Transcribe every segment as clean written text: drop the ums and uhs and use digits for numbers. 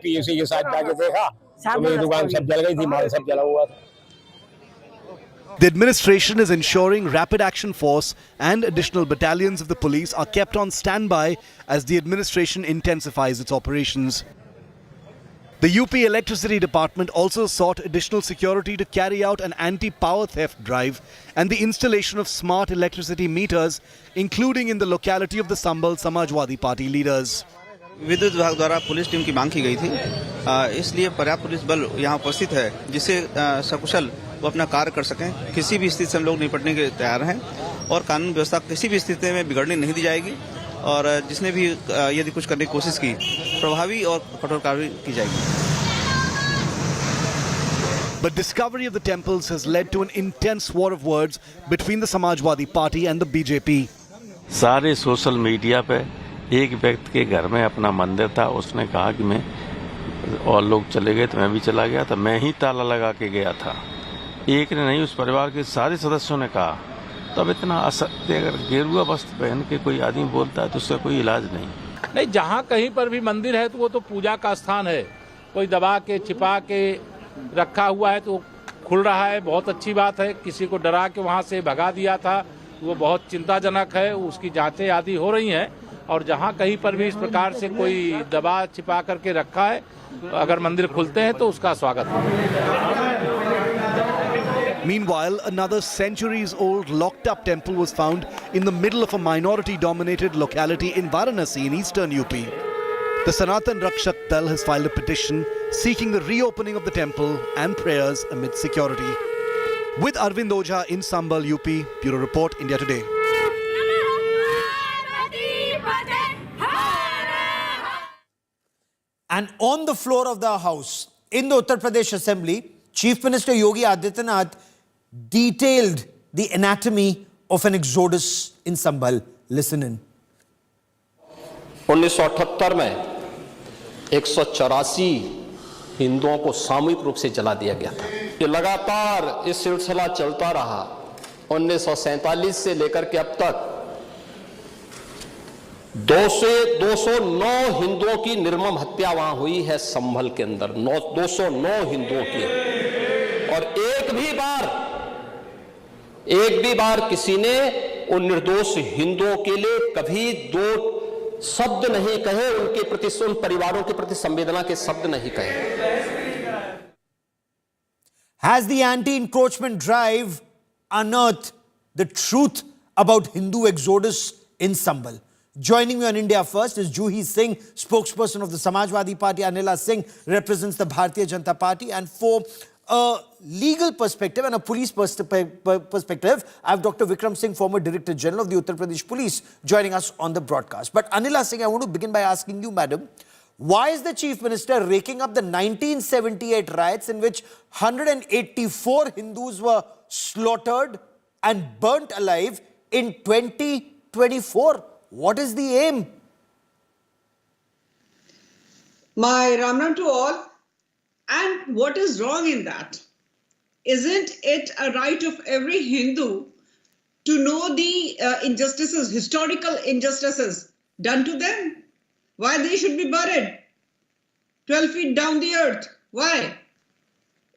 PUC के साथ जाके देखा तो मेरी दुकान सब जल गई थी, माल सब जला हुआ था। The administration is ensuring rapid action force and additional battalions of the police are kept on standby as the administration intensifies its operations. The UP Electricity Department also sought additional security to carry out an anti-power theft drive and the installation of smart electricity meters, including in the locality of the Sambhal Samajwadi Party leaders. विद्युत विभाग द्वारा police team की मांग की गई थी, इसलिए पर्याप्त पुलिस बल यहाँ उपस्थित है जिससे सकुशल वो अपना कार्य कर सकें। किसी भी स्थिति से हम लोग निपटने के तैयार हैं और कानून व्यवस्था किसी भी स्थिति में बिगड़ने नहीं दी जाएगी और जिसने भी यदि कुछ करने की कोशिश की प्रभावी और कठोर कार्रवाई की जाएगी। But discovery of the temples has led to an intense war of words between the Samajwadi Party and the BJP. सारे सोशल मीडिया पे एक व्यक्ति के घर में अपना मंदिर था, उसने कहा कि मैं और लोग चले गए तो मैं भी चला गया था, मैं ही ताला लगा के गया था। एक ने नहीं, उस परिवार के सारे सदस्यों ने कहा। तब इतना असत्य अगर गेरुआ वस्त्र पहन के कोई आदमी बोलता है तो उसका कोई इलाज नहीं। जहाँ कहीं पर भी मंदिर है तो वो तो पूजा का स्थान है, कोई दबा के छिपा के रखा हुआ है तो खुल रहा है, बहुत अच्छी बात है। किसी को डरा के वहाँ से भगा दिया था, वो बहुत चिंताजनक है, उसकी जांचें आदि हो रही हैं और जहाँ कहीं पर भी इस प्रकार से कोई दबा छिपा करके रखा है, अगर मंदिर खुलते हैं तो उसका स्वागत है। Meanwhile, another centuries-old locked-up temple was found in the middle of a minority-dominated locality in Varanasi in eastern UP. The Sanatan Rakshak Dal has filed a petition seeking the reopening of the temple and prayers amid security. With Arvind Ojha in Sambhal, UP, Bureau Report, India Today. And on the floor of the House, in the Uttar Pradesh Assembly, Chief Minister Yogi Adityanath detailed the anatomy of an exodus in Sambhal. Listen in. 1978 में 184 हिंदुओं को सामूहिक रूप से जला दिया गया था। ये लगातार इस सिलसिला चलता रहा। 1947 से लेकर के अब तक 209 हिंदुओं की निर्मम हत्या वहां हुई है संभल के अंदर। 209 हिंदुओं की, और एक भी बार किसी ने उन निर्दोष हिंदुओं के लिए कभी दो शब्द नहीं कहे, उनके प्रति, उन परिवारों के प्रति संवेदना के शब्द नहीं कहे। Has the anti-encroachment drive unearthed the truth about Hindu exodus in Sambhal? Joining me on India First is Juhi Singh, spokesperson of the Samajwadi Party. Anila Singh represents the Bharatiya Janata Party. And for a legal perspective and a police perspective, I have Dr. Vikram Singh, former Director General of the Uttar Pradesh Police, joining us on the broadcast. But Anila Singh, I want to begin by asking you, madam, why is the Chief Minister raking up the 1978 riots in which 184 Hindus were slaughtered and burnt alive in 2024? What is the aim? My Ram to all. And what is wrong in that? Isn't it a right of every Hindu to know the injustices, historical injustices done to them? Why they should be buried 12 feet down the earth? Why?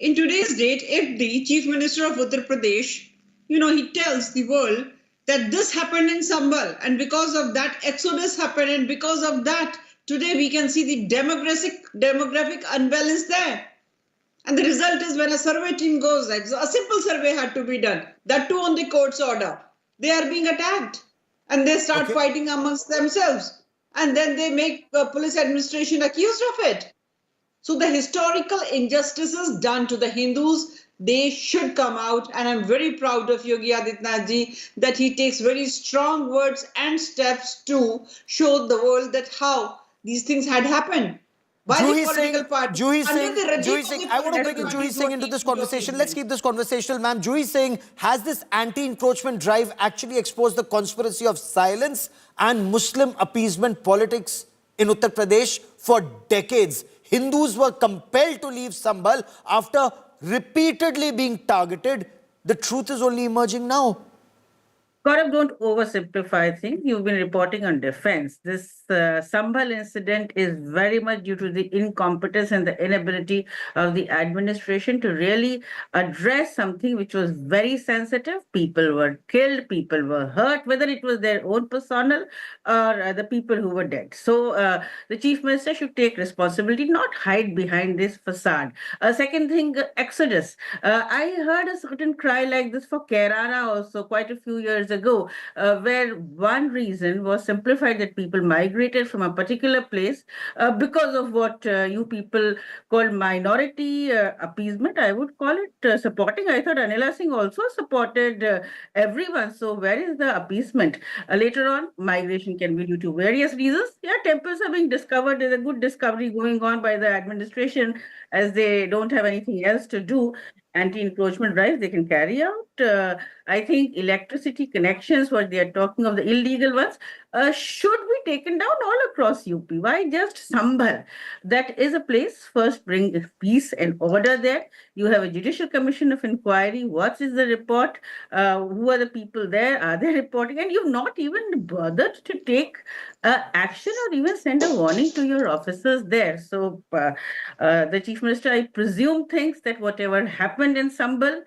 In today's date, if the Chief Minister of Uttar Pradesh, he tells the world that this happened in Sambhal and because of that exodus happened and because of that today we can see the demographic unbalance there. And the result is when a survey team goes, a simple survey had to be done, that too on the court's order. They are being attacked and they start fighting amongst themselves. And then they make the police administration accused of it. So the historical injustices done to the Hindus, they should come out. And I'm very proud of Yogi Adityanath ji that he takes very strong words and steps to show the world that how these things had happened. By the political party. Juhi Singh, I want to bring in Juhi Singh into this conversation. Let's keep this conversational, ma'am. Juhi Singh, has this anti-encroachment drive actually exposed the conspiracy of silence and Muslim appeasement politics in Uttar Pradesh? For decades, Hindus were compelled to leave Sambhal after repeatedly being targeted. The truth is only emerging now. Gaurav, don't oversimplify things. You've been reporting on defense. This Sambhal incident is very much due to the incompetence and the inability of the administration to really address something which was very sensitive. People were killed, people were hurt, whether it was their own personnel or the people who were dead. So the chief minister should take responsibility, not hide behind this facade. Second thing, Exodus. I heard a certain cry like this for Kerala also quite a few years ago, where one reason was simplified that people migrated from a particular place because of what you people call minority appeasement. I would call it supporting. I thought Anila Singh also supported everyone. So where is the appeasement? Later on, migration can be due to various reasons. Yeah, temples are being discovered. There's a good discovery going on by the administration as they don't have anything else to do. Anti-encroachment drives they can carry out. I think electricity connections, what they are talking of, the illegal ones, should be taken down all across UP. Why just Sambhal? That is a place, first bring peace and order there. You have a judicial commission of inquiry. What is the report? Who are the people there? Are they reporting? And you've not even bothered to take action or even send a warning to your officers there. So the chief minister, I presume, thinks that whatever happened in Sambhal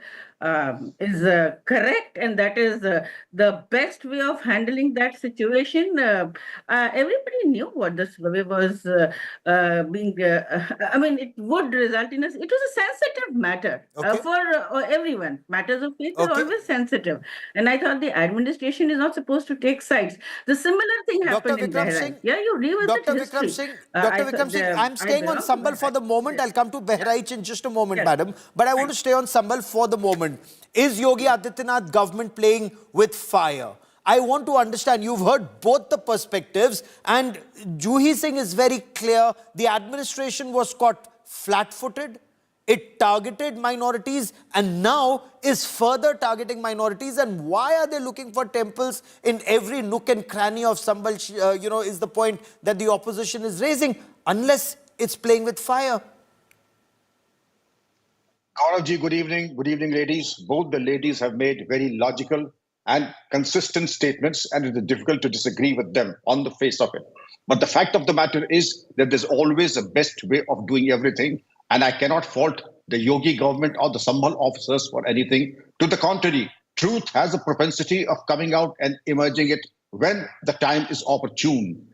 is correct, and that is the best way of handling that situation. Everybody knew what the survey was being. I mean, it would result in us. It was a sensitive matter Okay. for everyone. Matters of faith are Okay. always sensitive, and I thought the administration is not supposed to take sides. The similar thing Dr. happened in Vikram Bahrain. Singh, Yeah, you revisit Dr. history. Vikram Singh, I Dr. thought Vikram Singh, I'm I staying on belong to Sambhal for the moment. Yes. I'll come to Bahraich in just a moment, Yes. madam. But I want to stay on Sambhal for the moment. Is Yogi Adityanath government playing with fire? I want to understand, you've heard both the perspectives, and Juhi Singh is very clear. The administration was caught flat-footed. It targeted minorities and now is further targeting minorities. And why are they looking for temples in every nook and cranny of Sambhal, is the point that the opposition is raising, unless it's playing with fire. Gaurav ji, good evening. Good evening, ladies. Both the ladies have made very logical and consistent statements, and it is difficult to disagree with them on the face of it. But the fact of the matter is that there's always a best way of doing everything, and I cannot fault the Yogi government or the Sambhal officers for anything. To the contrary, truth has a propensity of coming out and emerging it when the time is opportune.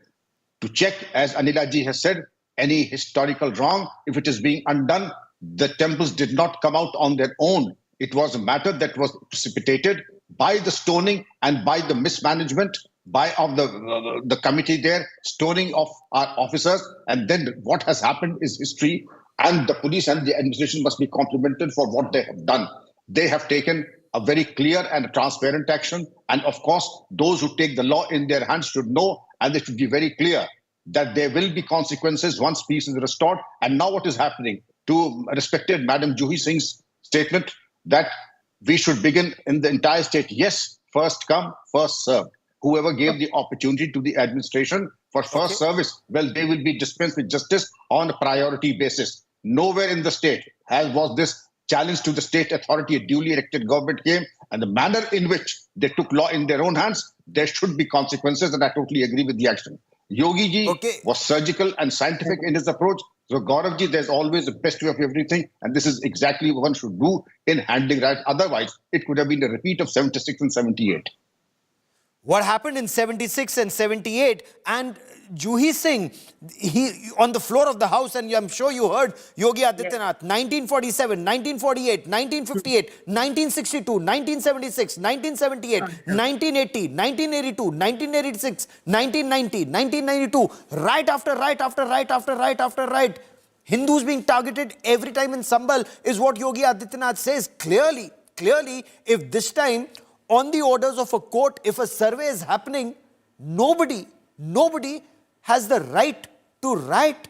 To check, as Anila ji has said, any historical wrong, if it is being undone, the temples did not come out on their own. It was a matter that was precipitated by the stoning and by the mismanagement of the committee there, stoning of our officers. And then what has happened is history, and the police and the administration must be complimented for what they have done. They have taken a very clear and transparent action. And of course, those who take the law in their hands should know, and they should be very clear that there will be consequences once peace is restored. And now what is happening? To respected Madam Juhi Singh's statement that we should begin in the entire state. Yes, first come, first served. Whoever gave the opportunity to the administration for first service, well, they will be dispensed with justice on a priority basis. Nowhere in the state was this challenge to the state authority. A duly elected government came, and the manner in which they took law in their own hands, there should be consequences, and I totally agree with the action. Yogi ji was surgical and scientific in his approach. So Gaurav ji, there's always the best way of everything, and this is exactly what one should do in handling right. Otherwise, it could have been a repeat of 76 and 78. What happened in 76 and 78, and Juhi Singh, he on the floor of the house, and I'm sure you heard Yogi Adityanath, 1947, 1948, 1958, 1962, 1976, 1978, 1980, 1982, 1986, 1990, 1992, right after right. Hindus being targeted every time in Sambhal is what Yogi Adityanath says. Clearly, if this time, on the orders of a court, if a survey is happening, nobody has the right to riot.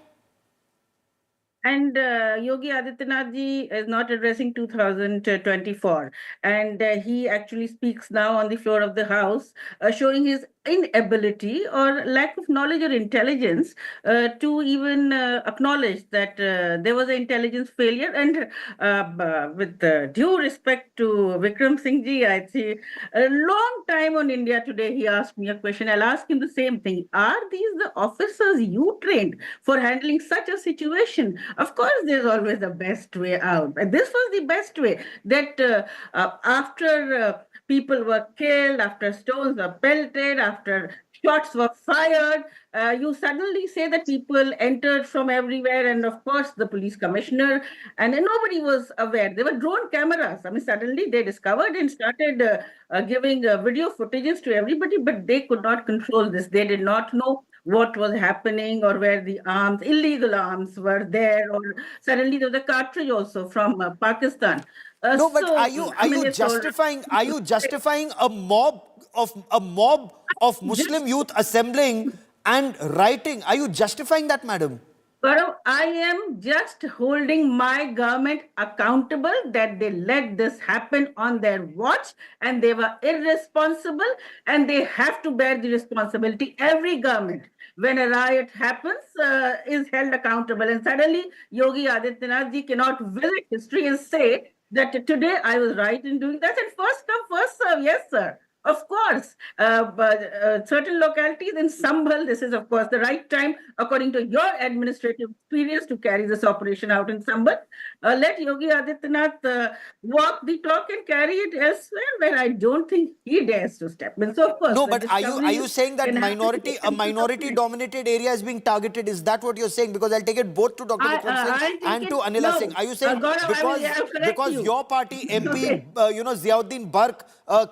And Yogi Adityanath ji is not addressing 2024. And he actually speaks now on the floor of the House, showing his inability or lack of knowledge or intelligence to even acknowledge that there was an intelligence failure. And with due respect to Vikram Singh ji, I see a long time on India Today, he asked me a question. I'll ask him the same thing. Are these the officers you trained for handling such a situation? Of course, there's always the best way out. And this was the best way, that after people were killed, after stones were pelted, after shots were fired, you suddenly say that people entered from everywhere, and of course the police commissioner, and then nobody was aware. There were drone cameras. I mean, suddenly they discovered and started giving video footages to everybody, but they could not control this. They did not know what was happening or where the arms, illegal arms, were there, or suddenly there was a cartridge also from Pakistan. No, but So, are you I mean, it's all- justifying a mob of Muslim youth assembling and rioting? Are you justifying that, madam? Gaurav, I am just holding my government accountable that they let this happen on their watch, and they were irresponsible, and they have to bear the responsibility. Every government, when a riot happens, is held accountable. And suddenly, Yogi Adityanath ji cannot visit history and say that today I was right in doing that. And first come, first serve. Yes, sir. Of course, but certain localities in Sambhal, this is of course the right time, according to your administrative experience, to carry this operation out in Sambhal. Let Yogi Adityanath walk the talk and carry it elsewhere, where I don't think he dares to step in. So of course, No, the but are you discovery saying that can happen a minority dominated area is being targeted? Is that what you're saying? Because I'll take it both to Dr. Vikram Singh and to Anila Singh. Are you saying Gaurav, I will correct because you. your party MP, Okay. Ziauddin Barq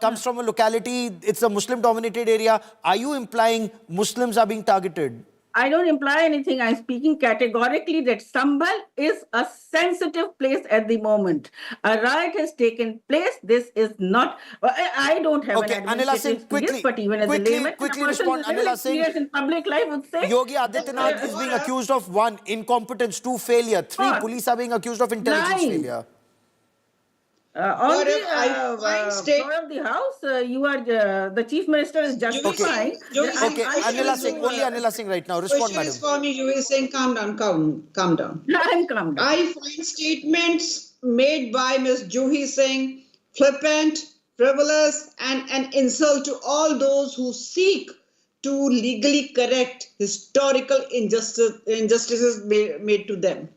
comes from a locality, it's a Muslim dominated area. Are you implying Muslims are being targeted? I don't imply anything. I'm speaking categorically that Sambhal is a sensitive place at the moment. A riot has taken place. This is not. I don't have Okay, an Anila administrative Singh, experience, but even as a layman, quickly a person respond, with little Anila Singh. experience in public life would say Yogi Adityanath is being accused of 1, incompetence, 2, failure, 3, What? police are being accused of intelligence 9. failure. On the Gaurav, floor of the house, you are the chief minister is justifying. Yogi that Okay, I Anila should- Singh, only Anila Singh right now. Respond, Question madam. is for me. You is saying, calm down, calm down. I'm calm down. I find statements made by Ms. Juhi Singh flippant, frivolous, and an insult to all those who seek to legally correct historical injustices made to them.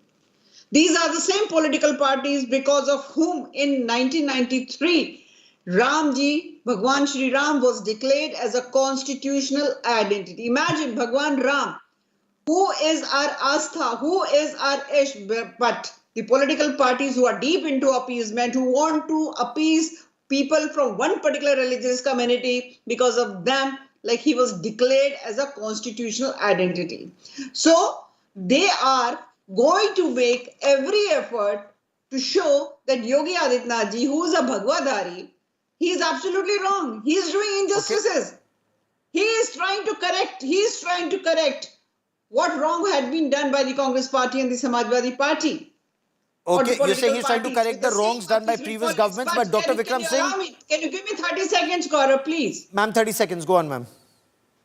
These are the same political parties because of whom in 1993, Ramji, Bhagwan Shri Ram was declared as a constitutional identity. Imagine Bhagwan Ram, who is our Astha, who is our Ish, but the political parties who are deep into appeasement, who want to appease people from one particular religious community, because of them, like he was declared as a constitutional identity. So they are going to make every effort to show that Yogi Adityanath ji, who is a Bhagwadari, he is absolutely wrong. He is doing injustices. Okay. He is trying to correct what wrong had been done by the Congress party and the Samajwadi Party. Okay, you're saying he's trying to correct the wrongs done by previous governments, but Dr. Vikram Singh... Can you give me 30 seconds, Gaurav, please? Ma'am, 30 seconds. Go on, ma'am.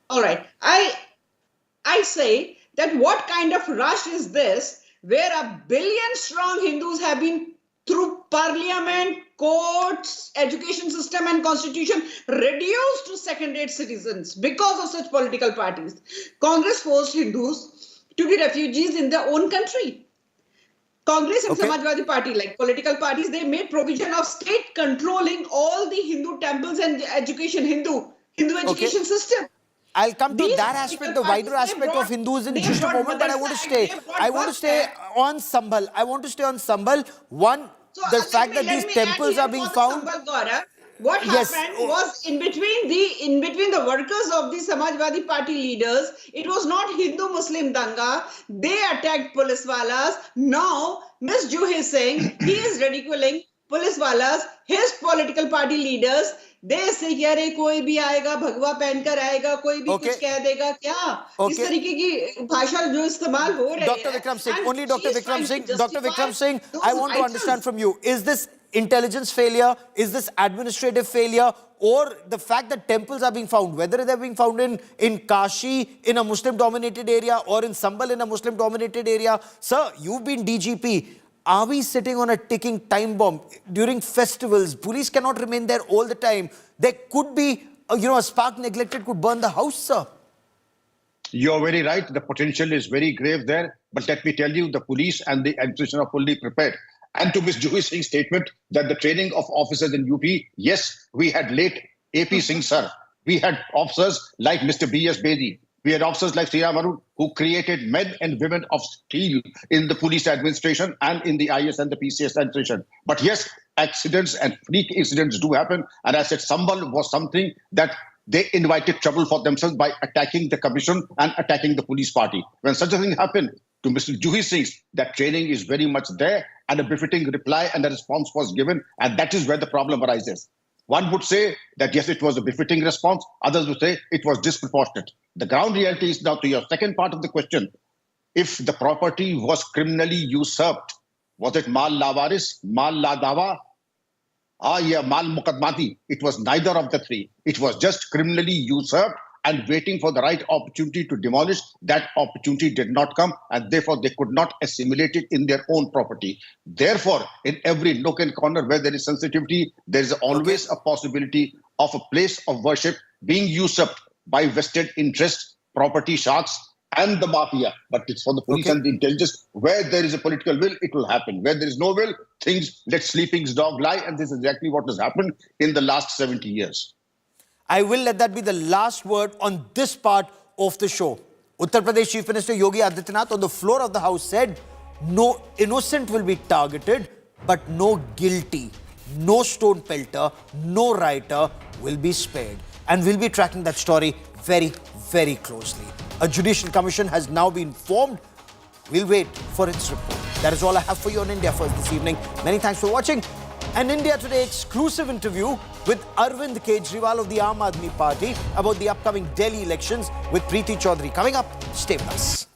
All right. I say that what kind of rush is this, where 1 billion strong Hindus have been through parliament, courts, education system and constitution reduced to second-rate citizens because of such political parties. Congress forced Hindus to be refugees in their own country. Congress and Samajwadi Party, like political parties, they made provision of state controlling all the Hindu temples and education, Hindu education system. I'll come to that aspect, the wider aspect of Hindus in just a moment, but I want to stay on Sambhal. One, the fact that these temples are being found. What happened was in between the workers of the Samajwadi Party leaders, it was not Hindu-Muslim danga. They attacked police walas. Now, Ms. Juhi Singh, he is ridiculing police walas, his political party leaders, they say कि अरे कोई भी आएगा भगवा पहनकर आएगा, कोई भी कुछ कह देगा क्या? इस तरीके की भाषा जो इस्तेमाल हो रही है. Dr. Vikram Singh, only Dr. Vikram Singh, I want to understand from you, is this intelligence failure? Is this administrative failure? Or the fact that temples are being found, whether they're being found in Kashi, in a Muslim-dominated area, or in Sambhal, in a Muslim-dominated area? Sir, you've been DGP. Are we sitting on a ticking time bomb? During festivals, police cannot remain there all the time. There could be, a spark neglected could burn the house, sir. You're very right. The potential is very grave there. But let me tell you, the police and the administration are fully prepared. And to Ms. Juhi Singh's statement that the training of officers in UP, yes, we had late AP Singh, sir. We had officers like Mr. B.S. Bedi. We had officers like Sri Ramaru who created men and women of steel in the police administration and in the IS and the PCS administration. But yes, accidents and freak incidents do happen. And I said Sambhal was something that they invited trouble for themselves by attacking the commission and attacking the police party. When such a thing happened to Mr. Juhi Singh, that training is very much there and a befitting reply and a response was given. And that is where the problem arises. One would say that, yes, it was a befitting response. Others would say it was disproportionate. The ground reality is now to your second part of the question. If the property was criminally usurped, was it mal lavaris, mal la dawa, yeah, mal muqaddmati? It was neither of the three. It was just criminally usurped and waiting for the right opportunity to demolish. That opportunity did not come, and therefore they could not assimilate it in their own property. Therefore, in every nook and corner where there is sensitivity, there is always a possibility of a place of worship being usurped by vested interests, property sharks, and the mafia. But it's for the police and the intelligence. Where there is a political will, it will happen. Where there is no will, things let sleeping's dog lie, and this is exactly what has happened in the last 70 years. I will let that be the last word on this part of the show. Uttar Pradesh Chief Minister Yogi Adityanath on the floor of the House said, no innocent will be targeted, but no guilty, no stone pelter, no rioter will be spared. And we'll be tracking that story very, very closely. A judicial commission has now been formed. We'll wait for its report. That is all I have for you on India First this evening. Many thanks for watching. An India Today exclusive interview with Arvind Kejriwal of the Aam Aadmi Party about the upcoming Delhi elections with Preeti Chaudhary. Coming up, stay with us.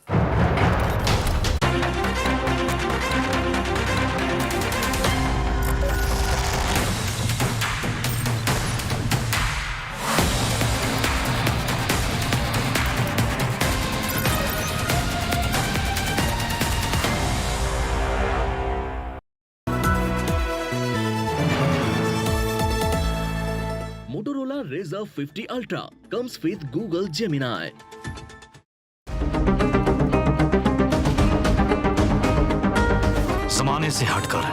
Razr 50 Ultra comes with Google Gemini. ज़माने से हटकर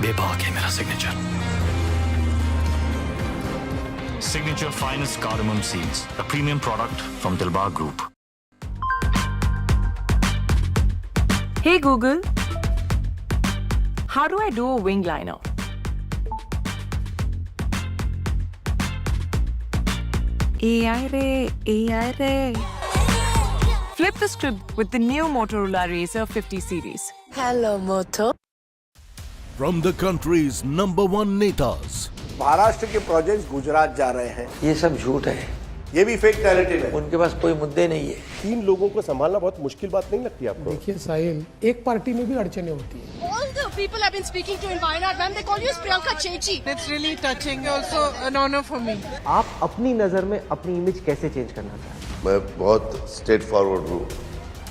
बेबाक है मेरा signature. Signature Finest Cardamom Seeds, a premium product from Dilbar Group. Hey Google, how do I do a wing liner? AI Ray. Flip the script with the new Motorola Razr 50 series. Hello, Moto. From the country's #1 netas. Maharashtra के projects Gujarat जा रहे हैं. ये सब झूठ है. ये भी फेक नैरेटिव है. उनके पास कोई मुद्दे नहीं है. 3 लोगों को संभालना बहुत मुश्किल बात नहीं लगती आपको? देखिए साहिल, एक पार्टी में भी अड़चने होती हैं. All the people I've been speaking to in Wayanad, when they call you Priyanka Chechi. It's really touching, also an honor for me. आप अपनी नजर में अपनी इमेज कैसे चेंज करना चाहते हैं? मैं बहुत स्ट्रेट फॉरवर्ड हूँ.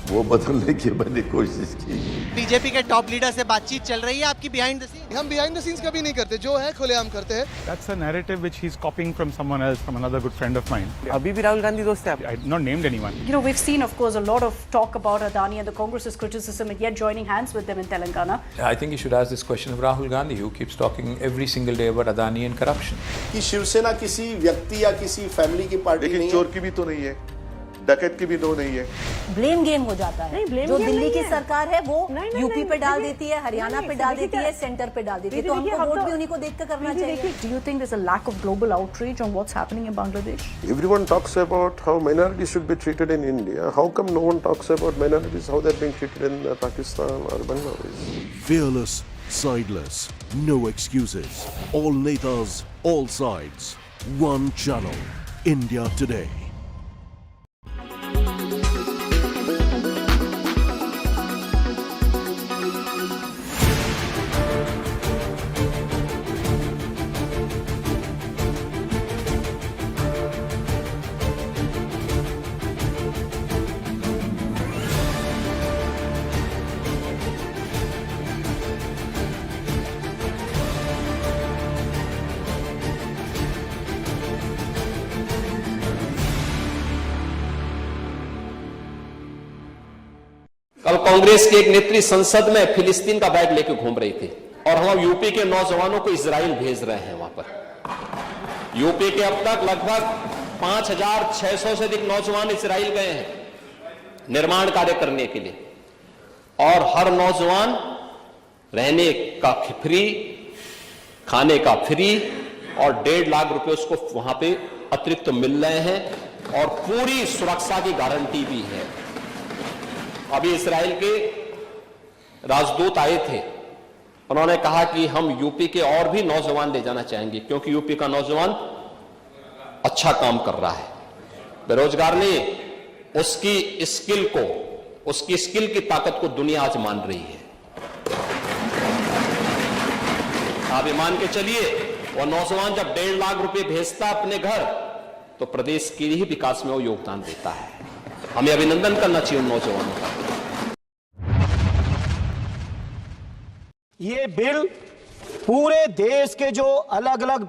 वो बदलने की मैंने कोशिश की. बीजेपी के टॉप लीडर से बातचीत चल रही है आपकी बिहाइंड द सीन्स? हम बिहाइंड द सीन्स कभी नहीं करते, जो है खुलेआम करते हैं. That's a narrative which he's copying from someone else, from another good friend of mine. अभी भी राहुल गांधी दोस्त है आप? I've not named anyone. You know, we've seen, of course, a lot of talk about Adani and the Congress's criticism, and yet joining hands with them in Telangana. I think you should ask this question of Rahul Gandhi, who keeps talking every single day about Adani and corruption. कि शिवसेना किसी व्यक्ति या किसी family की party नहीं है. लेकिन चोर की भी तो नहीं है, डकैत की भी नो नहीं है. ब्लेम गेम हो जाता है. जो दिल्ली की सरकार है वो यूपी पे डाल देती है, हरियाणा पे डाल देती है, सेंटर पे डाल देती है. तो हमको वोट भी उन्हीं को देखकर करना चाहिए. Do you think there's a lack of global outreach on what's happening in Bangladesh? Everyone talks about how minorities should be treated in India. How come no one talks about minorities, how they're being treated in Pakistan or Bangladesh? Fearless, Sideless, no excuses. All netas, all sides. One channel. India Today. कल कांग्रेस के एक नेत्री संसद में फिलिस्तीन का bag लेकर घूम रही थी और हम यूपी के नौजवानों को इजराइल भेज रहे हैं। वहां पर यूपी के अब तक लगभग 5,600 से अधिक नौजवान इजराइल गए हैं निर्माण कार्य करने के लिए, और हर नौजवान रहने का फ्री, खाने का फ्री और 1.5 लाख रुपए उसको वहां पे अतिरिक्त मिल रहे हैं और पूरी सुरक्षा की गारंटी भी है। अभी इजराइल के राजदूत आए थे, उन्होंने कहा कि हम यूपी के और भी नौजवान ले जाना चाहेंगे क्योंकि यूपी का नौजवान अच्छा काम कर रहा है। बेरोजगार नहीं, उसकी स्किल की ताकत को दुनिया आज मान रही है। आप ये मान के चलिए, वो नौजवान जब 1.5 लाख रुपए भेजता अपने घर, तो प्रदेश के ही विकास में वो योगदान देता है। हमें अभिनंदन करना चाहिए उन नौजवानों का। ये बिल पूरे देश के जो अलग अलग